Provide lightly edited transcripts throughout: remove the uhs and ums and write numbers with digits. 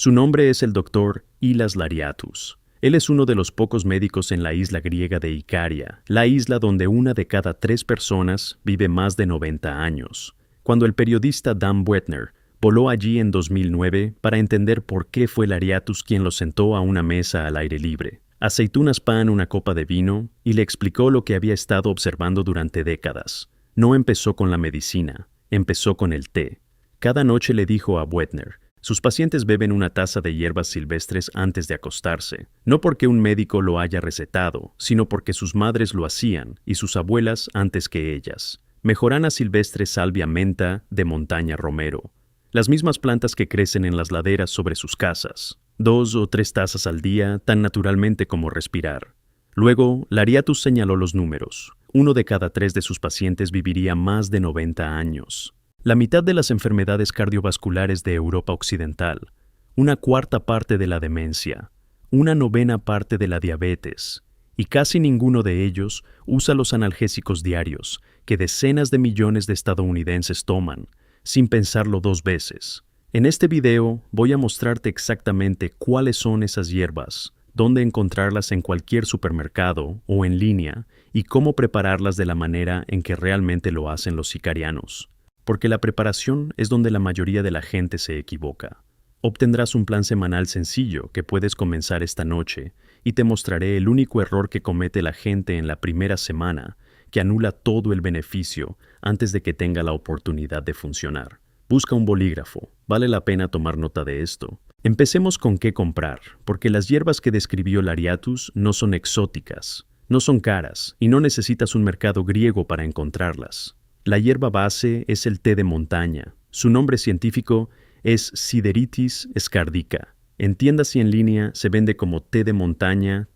Su nombre es el Dr. Ilas Lariatus. Él es uno de los pocos médicos en la isla griega de Icaria, la isla donde una de cada 3 personas vive más de 90 años. Cuando el periodista Dan Buettner voló allí en 2009 para entender por qué fue Lariatus quien lo sentó a una mesa al aire libre, aceitunas, pan, una copa de vino, y le explicó lo que había estado observando durante décadas. No empezó con la medicina, empezó con el té. Cada noche, le dijo a Buettner, sus pacientes beben una taza de hierbas silvestres antes de acostarse, no porque un médico lo haya recetado, sino porque sus madres lo hacían y sus abuelas antes que ellas. Mejorana silvestre, salvia, menta, de montaña, romero. Las mismas plantas que crecen en las laderas sobre sus casas. 2 o 3 tazas al día, tan naturalmente como respirar. Luego, Lariatus señaló los números. 1 de cada 3 de sus pacientes viviría más de 90 años. La mitad de las enfermedades cardiovasculares de Europa Occidental, 1/4 parte de la demencia, 1/9 parte de la diabetes, y casi ninguno de ellos usa los analgésicos diarios que decenas de millones de estadounidenses toman, sin pensarlo 2 veces. En este video voy a mostrarte exactamente cuáles son esas hierbas, dónde encontrarlas en cualquier supermercado o en línea y cómo prepararlas de la manera en que realmente lo hacen los icarianos. Porque la preparación es donde la mayoría de la gente se equivoca. Obtendrás un plan semanal sencillo que puedes comenzar esta noche y te mostraré el único error que comete la gente en la primera semana, que anula todo el beneficio antes de que tenga la oportunidad de funcionar. Busca un bolígrafo, vale la pena tomar nota de esto. Empecemos con qué comprar, porque las hierbas que describió Lariatus no son exóticas, no son caras y no necesitas un mercado griego para encontrarlas. La hierba base es el té de montaña. Su nombre científico es Sideritis scardica. En tiendas y en línea se vende como té de montaña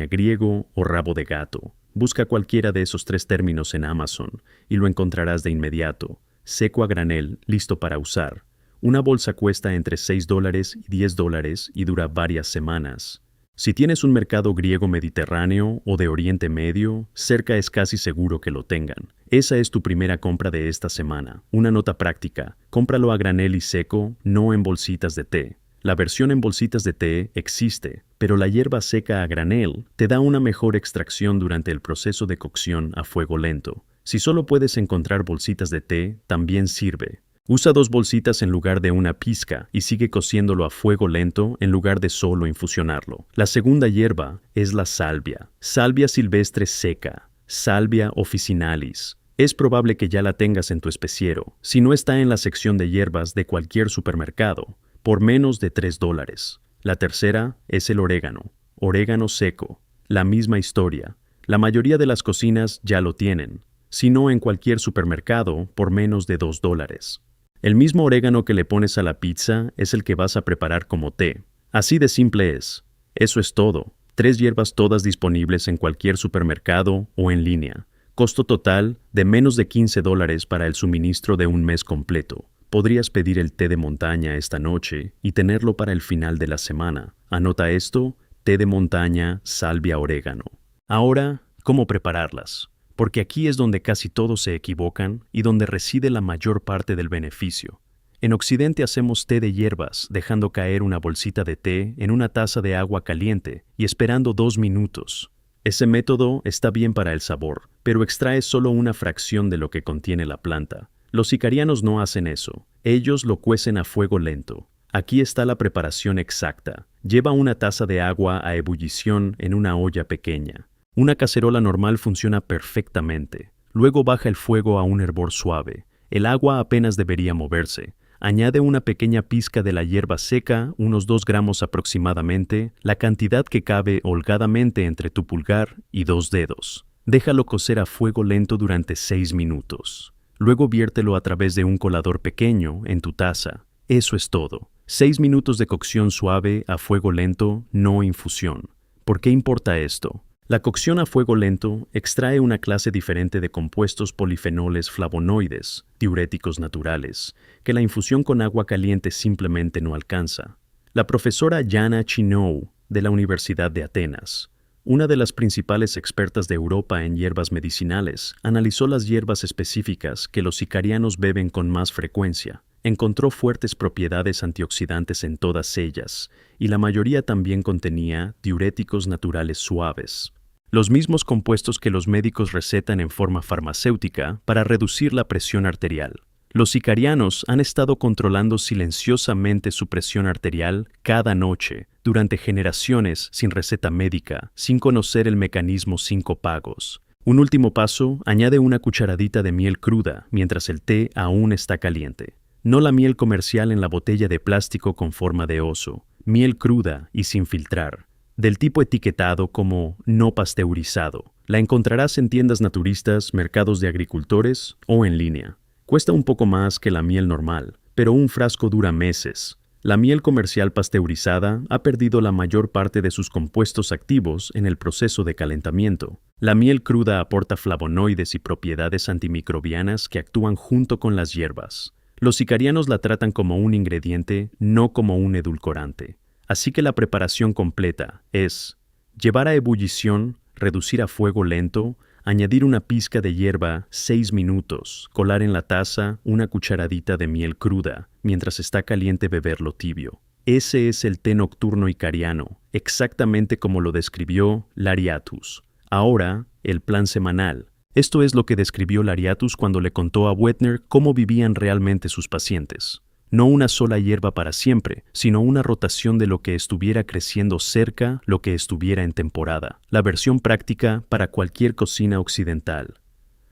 griego o rabo de gato. Busca cualquiera de esos 3 términos en Amazon y lo encontrarás de inmediato. Seco a granel, listo para usar. Una bolsa cuesta entre $6 y $10 y dura varias semanas. Si tienes un mercado griego mediterráneo o de Oriente Medio, cerca es casi seguro que lo tengan. Esa es tu primera compra de esta semana. Una nota práctica: cómpralo a granel y seco, no en bolsitas de té. La versión en bolsitas de té existe, pero la hierba seca a granel te da una mejor extracción durante el proceso de cocción a fuego lento. Si solo puedes encontrar bolsitas de té, también sirve. Usa 2 bolsitas en lugar de una pizca y sigue cociéndolo a fuego lento en lugar de solo infusionarlo. La segunda hierba es la salvia. Salvia silvestre seca. Salvia officinalis. Es probable que ya la tengas en tu especiero, si no está en la sección de hierbas de cualquier supermercado, por menos de $3. La tercera es el orégano. Orégano seco. La misma historia. La mayoría de las cocinas ya lo tienen, si no en cualquier supermercado por menos de $2. El mismo orégano que le pones a la pizza es el que vas a preparar como té. Así de simple es. Eso es todo. 3 hierbas todas disponibles en cualquier supermercado o en línea. Costo total de menos de $15 para el suministro de un mes completo. Podrías pedir el té de montaña esta noche y tenerlo para el final de la semana. Anota esto: té de montaña, salvia, orégano. Ahora, ¿cómo prepararlas? Porque aquí es donde casi todos se equivocan y donde reside la mayor parte del beneficio. En Occidente hacemos té de hierbas, dejando caer una bolsita de té en una taza de agua caliente y esperando 2 minutos. Ese método está bien para el sabor, pero extrae solo una fracción de lo que contiene la planta. Los icarianos no hacen eso. Ellos lo cuecen a fuego lento. Aquí está la preparación exacta. Lleva una taza de agua a ebullición en una olla pequeña. Una cacerola normal funciona perfectamente. Luego baja el fuego a un hervor suave. El agua apenas debería moverse. Añade una pequeña pizca de la hierba seca, unos 2 gramos aproximadamente, la cantidad que cabe holgadamente entre tu pulgar y 2 dedos. Déjalo cocer a fuego lento durante 6 minutos. Luego viértelo a través de un colador pequeño en tu taza. Eso es todo. 6 minutos de cocción suave a fuego lento, no infusión. ¿Por qué importa esto? La cocción a fuego lento extrae una clase diferente de compuestos polifenoles flavonoides, diuréticos naturales, que la infusión con agua caliente simplemente no alcanza. La profesora Yana Chinou, de la Universidad de Atenas, una de las principales expertas de Europa en hierbas medicinales, analizó las hierbas específicas que los icarianos beben con más frecuencia Encontró fuertes propiedades antioxidantes en todas ellas, y la mayoría también contenía diuréticos naturales suaves, los mismos compuestos que los médicos recetan en forma farmacéutica para reducir la presión arterial. Los icarianos han estado controlando silenciosamente su presión arterial cada noche, durante generaciones sin receta médica, sin conocer el mecanismo sin copagos. Un último paso, añade una cucharadita de miel cruda mientras el té aún está caliente. No la miel comercial en la botella de plástico con forma de oso, miel cruda y sin filtrar, del tipo etiquetado como no pasteurizado. La encontrarás en tiendas naturistas, mercados de agricultores o en línea. Cuesta un poco más que la miel normal, pero un frasco dura meses. La miel comercial pasteurizada ha perdido la mayor parte de sus compuestos activos en el proceso de calentamiento. La miel cruda aporta flavonoides y propiedades antimicrobianas que actúan junto con las hierbas. Los icarianos la tratan como un ingrediente, no como un edulcorante. Así que la preparación completa es llevar a ebullición, reducir a fuego lento, añadir una pizca de hierba 6 minutos, colar en la taza una cucharadita de miel cruda, mientras está caliente beberlo tibio. Ese es el té nocturno icariano, exactamente como lo describió Lariatus. Ahora, el plan semanal. Esto es lo que describió Lariatus cuando le contó a Wettner cómo vivían realmente sus pacientes. No una sola hierba para siempre, sino una rotación de lo que estuviera creciendo cerca, lo que estuviera en temporada. La versión práctica para cualquier cocina occidental.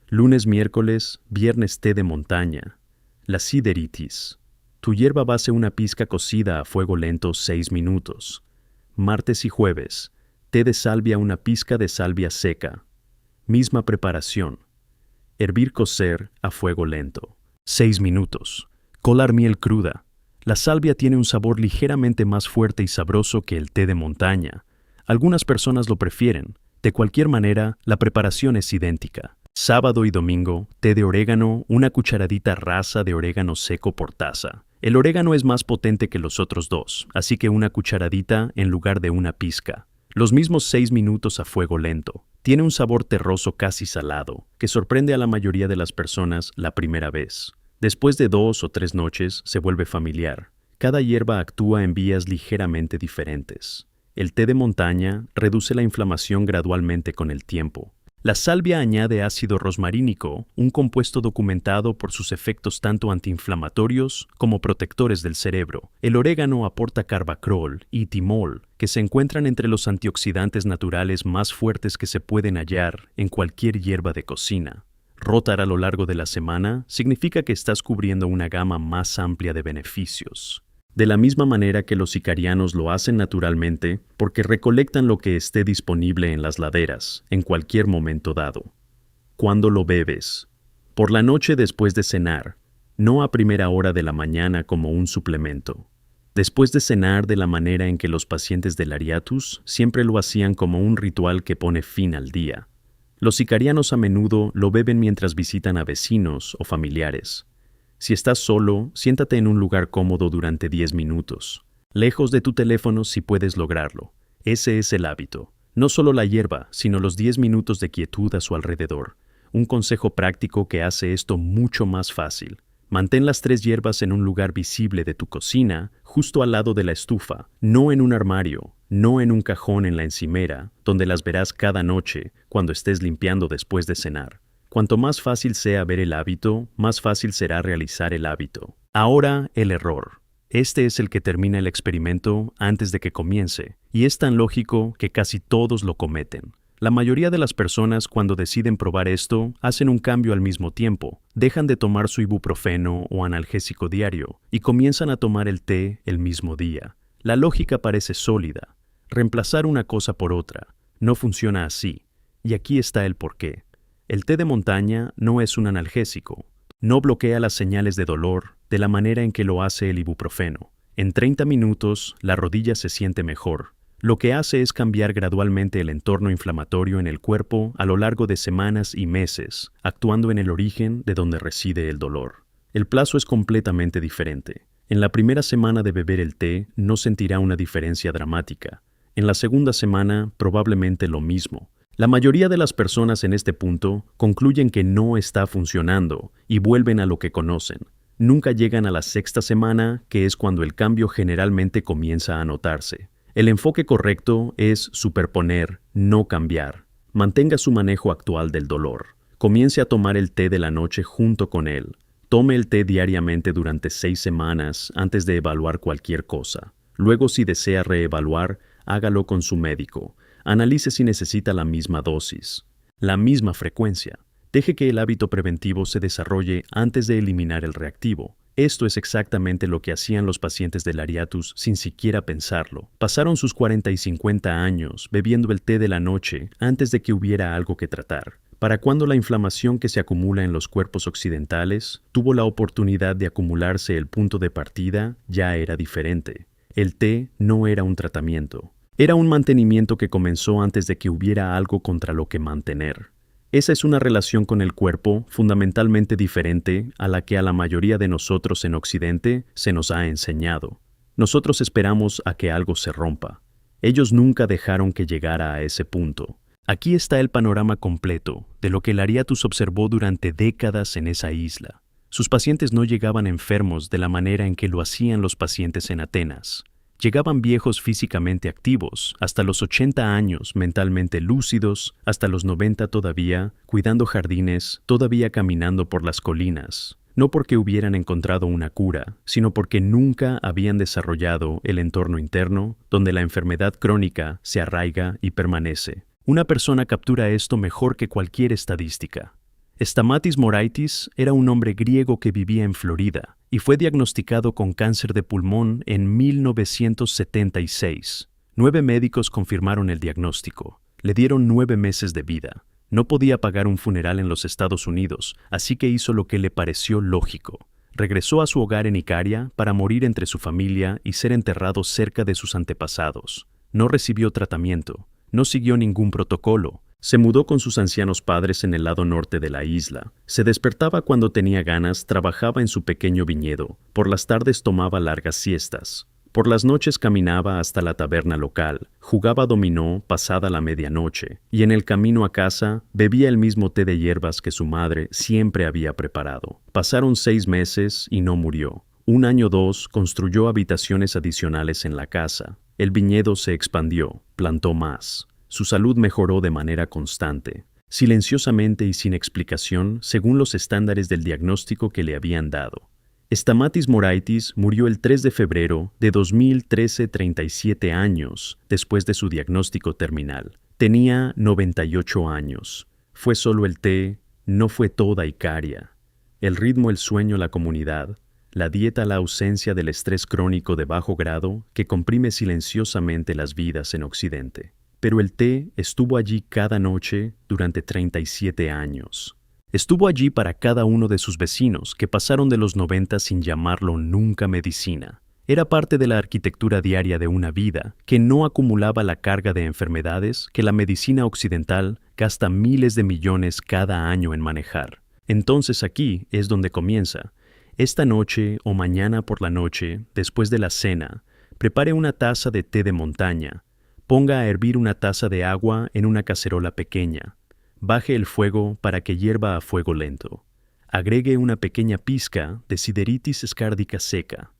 Lunes, miércoles, viernes té de montaña. La sideritis. Tu hierba base una pizca cocida a fuego lento 6 minutos. Martes y jueves, té de salvia una pizca de salvia seca. Misma preparación. Hervir, cocer a fuego lento. 6 minutos. Colar miel cruda. La salvia tiene un sabor ligeramente más fuerte y sabroso que el té de montaña. Algunas personas lo prefieren. De cualquier manera, la preparación es idéntica. Sábado y domingo, té de orégano, una cucharadita rasa de orégano seco por taza. El orégano es más potente que los otros dos, así que una cucharadita en lugar de una pizca. Los mismos 6 minutos a fuego lento. Tiene un sabor terroso casi salado, que sorprende a la mayoría de las personas la primera vez. Después de 2 o 3 noches se vuelve familiar. Cada hierba actúa en vías ligeramente diferentes. El té de montaña reduce la inflamación gradualmente con el tiempo. La salvia añade ácido rosmarínico, un compuesto documentado por sus efectos tanto antiinflamatorios como protectores del cerebro. El orégano aporta carvacrol y timol, que se encuentran entre los antioxidantes naturales más fuertes que se pueden hallar en cualquier hierba de cocina. Rotar a lo largo de la semana significa que estás cubriendo una gama más amplia de beneficios. De la misma manera que los icarianos lo hacen naturalmente, porque recolectan lo que esté disponible en las laderas, en cualquier momento dado. ¿Cuándo lo bebes? Por la noche después de cenar, no a primera hora de la mañana como un suplemento. Después de cenar de la manera en que los pacientes de Lariatus siempre lo hacían como un ritual que pone fin al día. Los icarianos a menudo lo beben mientras visitan a vecinos o familiares. Si estás solo, siéntate en un lugar cómodo durante 10 minutos. Lejos de tu teléfono si puedes lograrlo. Ese es el hábito. No solo la hierba, sino los 10 minutos de quietud a su alrededor. Un consejo práctico que hace esto mucho más fácil. Mantén las 3 hierbas en un lugar visible de tu cocina, justo al lado de la estufa, no en un armario, no en un cajón en la encimera, donde las verás cada noche cuando estés limpiando después de cenar. Cuanto más fácil sea ver el hábito, más fácil será realizar el hábito. Ahora, el error. Este es el que termina el experimento antes de que comience, y es tan lógico que casi todos lo cometen. La mayoría de las personas cuando deciden probar esto, hacen un cambio al mismo tiempo, dejan de tomar su ibuprofeno o analgésico diario, y comienzan a tomar el té el mismo día. La lógica parece sólida. Reemplazar una cosa por otra. No funciona así, y aquí está el porqué. El té de montaña no es un analgésico. No bloquea las señales de dolor de la manera en que lo hace el ibuprofeno. En 30 minutos, la rodilla se siente mejor. Lo que hace es cambiar gradualmente el entorno inflamatorio en el cuerpo a lo largo de semanas y meses, actuando en el origen de donde reside el dolor. El plazo es completamente diferente. En la primera semana de beber el té no sentirá una diferencia dramática. En la segunda semana, probablemente lo mismo. La mayoría de las personas en este punto concluyen que no está funcionando y vuelven a lo que conocen. Nunca llegan a la sexta semana, que es cuando el cambio generalmente comienza a notarse. El enfoque correcto es superponer, no cambiar. Mantenga su manejo actual del dolor. Comience a tomar el té de la noche junto con él. Tome el té diariamente durante 6 semanas antes de evaluar cualquier cosa. Luego, si desea reevaluar, hágalo con su médico. Analice si necesita la misma dosis, la misma frecuencia. Deje que el hábito preventivo se desarrolle antes de eliminar el reactivo. Esto es exactamente lo que hacían los pacientes de Lariatus sin siquiera pensarlo. Pasaron sus 40 y 50 años bebiendo el té de la noche antes de que hubiera algo que tratar. Para cuando la inflamación que se acumula en los cuerpos occidentales tuvo la oportunidad de acumularse, el punto de partida ya era diferente. El té no era un tratamiento. Era un mantenimiento que comenzó antes de que hubiera algo contra lo que mantener. Esa es una relación con el cuerpo fundamentalmente diferente a la que a la mayoría de nosotros en Occidente se nos ha enseñado. Nosotros esperamos a que algo se rompa. Ellos nunca dejaron que llegara a ese punto. Aquí está el panorama completo de lo que Lariatus observó durante décadas en esa isla. Sus pacientes no llegaban enfermos de la manera en que lo hacían los pacientes en Atenas. Llegaban viejos físicamente activos, hasta los 80 años mentalmente lúcidos, hasta los 90 todavía, cuidando jardines, todavía caminando por las colinas. No porque hubieran encontrado una cura, sino porque nunca habían desarrollado el entorno interno donde la enfermedad crónica se arraiga y permanece. Una persona captura esto mejor que cualquier estadística. Stamatis Moraitis era un hombre griego que vivía en Florida y fue diagnosticado con cáncer de pulmón en 1976. 9 médicos confirmaron el diagnóstico. Le dieron 9 meses de vida. No podía pagar un funeral en los Estados Unidos, así que hizo lo que le pareció lógico. Regresó a su hogar en Icaria para morir entre su familia y ser enterrado cerca de sus antepasados. No recibió tratamiento. No siguió ningún protocolo. Se mudó con sus ancianos padres en el lado norte de la isla. Se despertaba cuando tenía ganas, trabajaba en su pequeño viñedo. Por las tardes tomaba largas siestas. Por las noches caminaba hasta la taberna local, jugaba dominó pasada la medianoche, y en el camino a casa bebía el mismo té de hierbas que su madre siempre había preparado. Pasaron 6 meses y no murió. 1 año o 2 construyó habitaciones adicionales en la casa. El viñedo se expandió, plantó más. Su salud mejoró de manera constante, silenciosamente y sin explicación, según los estándares del diagnóstico que le habían dado. Stamatis Moraitis murió el 3 de febrero de 2013, 37 años, después de su diagnóstico terminal. Tenía 98 años. Fue solo el té, no fue toda Icaria. El ritmo, el sueño, la comunidad, la dieta, la ausencia del estrés crónico de bajo grado que comprime silenciosamente las vidas en Occidente. Pero el té estuvo allí cada noche durante 37 años. Estuvo allí para cada uno de sus vecinos que pasaron de los 90 sin llamarlo nunca medicina. Era parte de la arquitectura diaria de una vida que no acumulaba la carga de enfermedades que la medicina occidental gasta miles de millones cada año en manejar. Entonces aquí es donde comienza. Esta noche o mañana por la noche, después de la cena, prepare una taza de té de montaña. Ponga a hervir una taza de agua en una cacerola pequeña. Baje el fuego para que hierva a fuego lento. Agregue una pequeña pizca de Sideritis escárdica seca.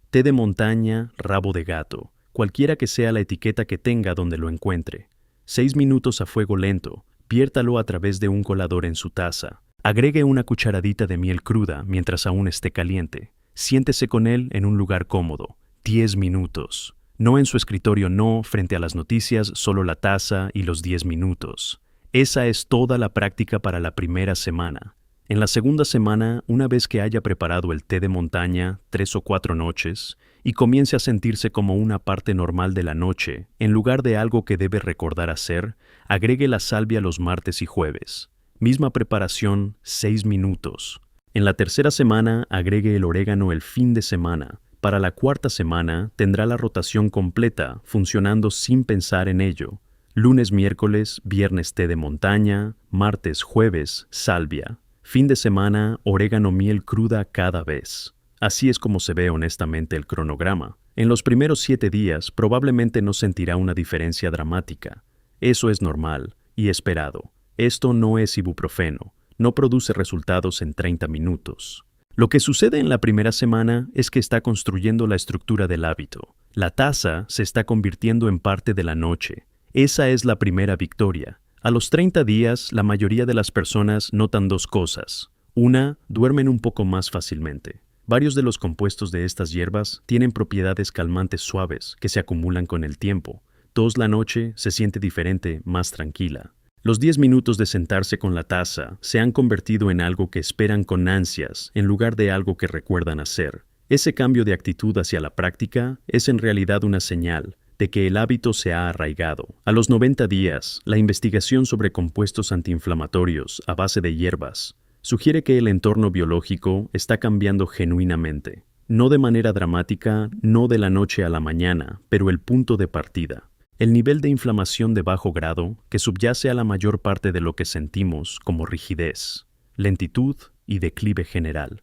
Té de montaña, rabo de gato, cualquiera que sea la etiqueta que tenga donde lo encuentre. 6 minutos a fuego lento. Viértalo a través de un colador en su taza. Agregue una cucharadita de miel cruda mientras aún esté caliente. Siéntese con él en un lugar cómodo. 10 minutos. No en su escritorio, no, frente a las noticias, solo la taza y los 10 minutos. Esa es toda la práctica para la primera semana. En la segunda semana, una vez que haya preparado el té de montaña 3 o 4 noches y comience a sentirse como una parte normal de la noche, en lugar de algo que debe recordar hacer, agregue la salvia los martes y jueves. Misma preparación, 6 minutos. En la tercera semana, agregue el orégano el fin de semana. Para la cuarta semana, tendrá la rotación completa, funcionando sin pensar en ello. Lunes, miércoles, viernes té de montaña, martes, jueves, salvia. Fin de semana, orégano, miel cruda cada vez. Así es como se ve honestamente el cronograma. En los primeros 7 días probablemente no sentirá una diferencia dramática. Eso es normal y esperado. Esto no es ibuprofeno. No produce resultados en 30 minutos. Lo que sucede en la primera semana es que está construyendo la estructura del hábito. La taza se está convirtiendo en parte de la noche. Esa es la primera victoria. A los 30 días, la mayoría de las personas notan dos cosas. Una, duermen un poco más fácilmente. Varios de los compuestos de estas hierbas tienen propiedades calmantes suaves que se acumulan con el tiempo. Dos, la noche se siente diferente, más tranquila. Los 10 minutos de sentarse con la taza se han convertido en algo que esperan con ansias en lugar de algo que recuerdan hacer. Ese cambio de actitud hacia la práctica es en realidad una señal de que el hábito se ha arraigado. A los 90 días, la investigación sobre compuestos antiinflamatorios a base de hierbas sugiere que el entorno biológico está cambiando genuinamente. No de manera dramática, no de la noche a la mañana, pero el punto de partida. El nivel de inflamación de bajo grado que subyace a la mayor parte de lo que sentimos como rigidez, lentitud y declive general.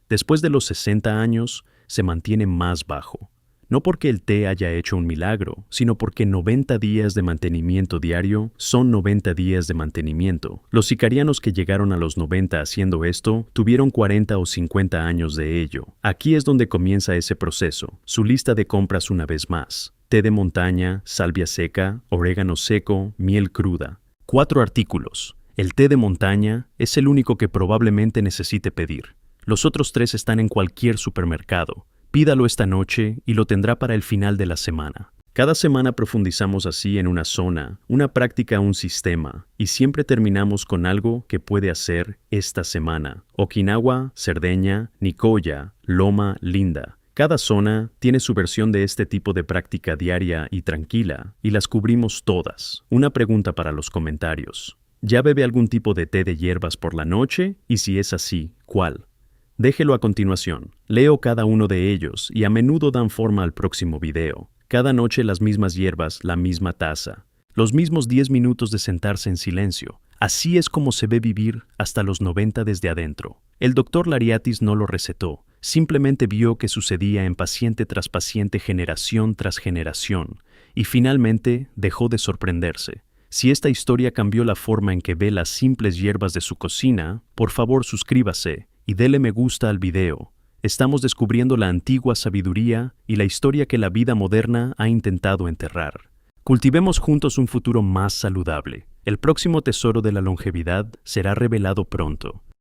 Después de los 60 años, se mantiene más bajo. No porque el té haya hecho un milagro, sino porque 90 días de mantenimiento diario son 90 días de mantenimiento. Los sicarianos que llegaron a los 90 haciendo esto tuvieron 40 o 50 años de ello. Aquí es donde comienza ese proceso. Su lista de compras una vez más. Té de montaña, salvia seca, orégano seco, miel cruda. 4 artículos. El té de montaña es el único que probablemente necesite pedir. Los otros 3 están en cualquier supermercado. Pídalo esta noche y lo tendrá para el final de la semana. Cada semana profundizamos así en una zona, una práctica, un sistema, y siempre terminamos con algo que puede hacer esta semana. Okinawa, Cerdeña, Nicoya, Loma Linda. Cada zona tiene su versión de este tipo de práctica diaria y tranquila, y las cubrimos todas. Una pregunta para los comentarios. ¿Ya bebe algún tipo de té de hierbas por la noche? Y si es así, ¿cuál? Déjelo a continuación. Leo cada uno de ellos y a menudo dan forma al próximo video. Cada noche las mismas hierbas, la misma taza. Los mismos 10 minutos de sentarse en silencio. Así es como se ve vivir hasta los 90 desde adentro. El doctor Lariatis no lo recetó. Simplemente vio que sucedía en paciente tras paciente, generación tras generación. Y finalmente dejó de sorprenderse. Si esta historia cambió la forma en que ve las simples hierbas de su cocina, por favor suscríbase y dele me gusta al video. Estamos descubriendo la antigua sabiduría y la historia que la vida moderna ha intentado enterrar. Cultivemos juntos un futuro más saludable. El próximo tesoro de la longevidad será revelado pronto.